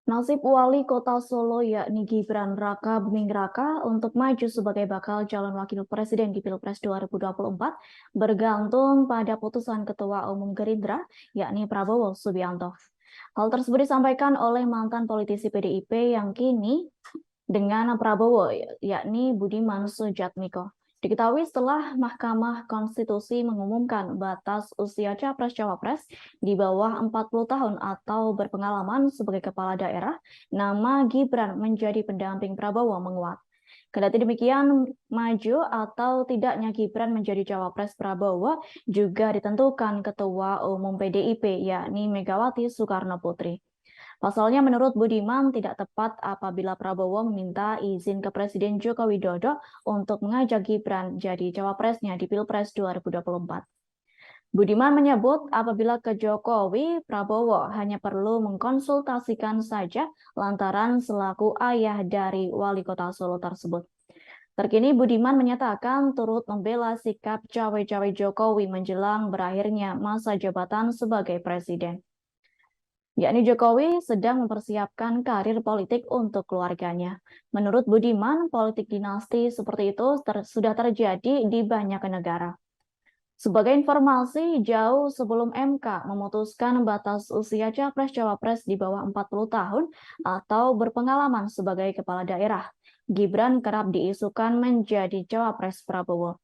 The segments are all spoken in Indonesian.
Nasib wali kota Solo yakni Gibran Raka Buming Raka untuk maju sebagai bakal calon wakil presiden di Pilpres 2024 bergantung pada putusan Ketua Umum Gerindra yakni Prabowo Subianto. Hal tersebut disampaikan oleh mantan politisi PDIP yang kini dengan Prabowo yakni Budiman Sujatmiko. Diketahui setelah Mahkamah Konstitusi mengumumkan batas usia Capres-Cawapres di bawah 40 tahun atau berpengalaman sebagai kepala daerah, nama Gibran menjadi pendamping Prabowo menguat. Kendati demikian, maju atau tidaknya Gibran menjadi cawapres Prabowo juga ditentukan Ketua Umum PDIP yakni Megawati Soekarno Putri. Pasalnya menurut Budiman tidak tepat apabila Prabowo meminta izin ke Presiden Joko Widodo untuk mengajak Gibran jadi cawapresnya di Pilpres 2024. Budiman menyebut apabila ke Jokowi, Prabowo hanya perlu mengkonsultasikan saja lantaran selaku ayah dari wali kota Solo tersebut. Terkini Budiman menyatakan turut membela sikap cawe-cawe Jokowi menjelang berakhirnya masa jabatan sebagai presiden. Yakni Jokowi sedang mempersiapkan karir politik untuk keluarganya. Menurut Budiman, politik dinasti seperti itu sudah terjadi di banyak negara. Sebagai informasi, jauh sebelum MK memutuskan batas usia Capres-Cawapres di bawah 40 tahun atau berpengalaman sebagai kepala daerah, Gibran kerap diisukan menjadi Cawapres Prabowo.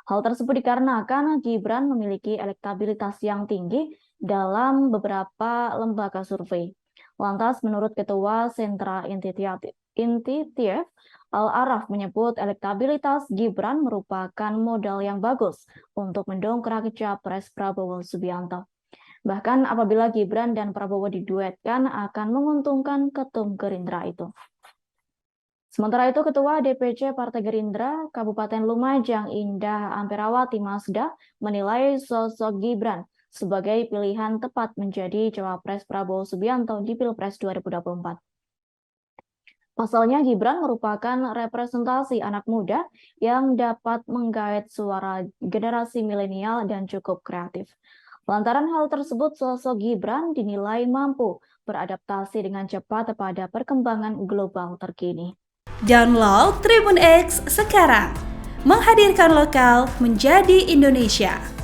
Hal tersebut dikarenakan Gibran memiliki elektabilitas yang tinggi dalam beberapa lembaga survei. Lantas, menurut Ketua Sentra Intitief, Al-Araf menyebut elektabilitas Gibran merupakan modal yang bagus untuk mendongkrak Capres Prabowo Subianto. Bahkan apabila Gibran dan Prabowo diduetkan akan menguntungkan ketum Gerindra itu. Sementara itu, Ketua DPC Partai Gerindra Kabupaten Lumajang Indah Amperawati Masda menilai sosok Gibran sebagai pilihan tepat menjadi cawapres Prabowo Subianto di Pilpres 2024. Pasalnya Gibran merupakan representasi anak muda yang dapat menggait suara generasi milenial dan cukup kreatif. Lantaran hal tersebut, sosok Gibran dinilai mampu beradaptasi dengan cepat pada perkembangan global terkini. Download Tribun X sekarang, menghadirkan lokal menjadi Indonesia.